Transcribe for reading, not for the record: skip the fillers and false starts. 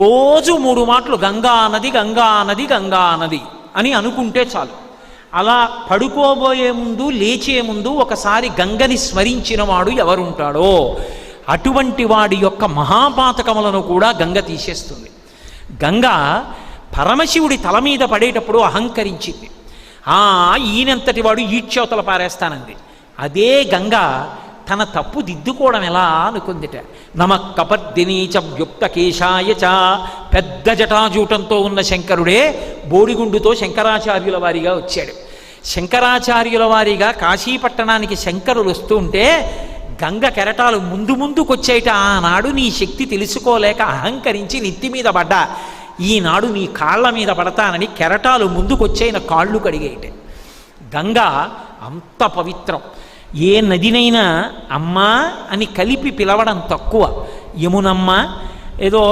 రోజు 3 మాటలు గంగా నది గంగా నది గంగా నది అని అనుకుంటే చాలు. అలా పడుకోబోయే ముందు లేచే ముందు ఒకసారి గంగని స్మరించిన వాడు ఎవరుంటాడో అటువంటి వాడి యొక్క మహాపాతకములను కూడా గంగ తీసేస్తుంది. గంగ పరమశివుడి తల మీద పడేటప్పుడు అహంకరించింది. ఈయనంతటి వాడు ఈడ్చవతల పారేస్తానంది. అదే గంగ తన తప్పు దిద్దుకోవడం ఎలా అనుకుందిట. నమ కపర్దినీచ వ్యుక్త కేశాయచ, పెద్ద జటాజూటంతో ఉన్న శంకరుడే బోడిగుండుతో శంకరాచార్యుల వారిగా వచ్చాడు. శంకరాచార్యుల వారిగా కాశీపట్టణానికి శంకరులు వస్తూ ఉంటే గంగ కెరటాలు ముందు ముందుకొచ్చేట. ఆనాడు నీ శక్తి తెలుసుకోలేక అహంకరించి నెత్తి మీద పడ్డా, ఈనాడు నీ కాళ్ళ మీద పడతానని కెరటాలు ముందుకొచ్చేన కాళ్ళు కడిగేయట. గంగ అంత పవిత్రం. ఏ నదినైనా అమ్మా అని కలిపి పిలవడం తక్కువ. యమునమ్మ ఏదో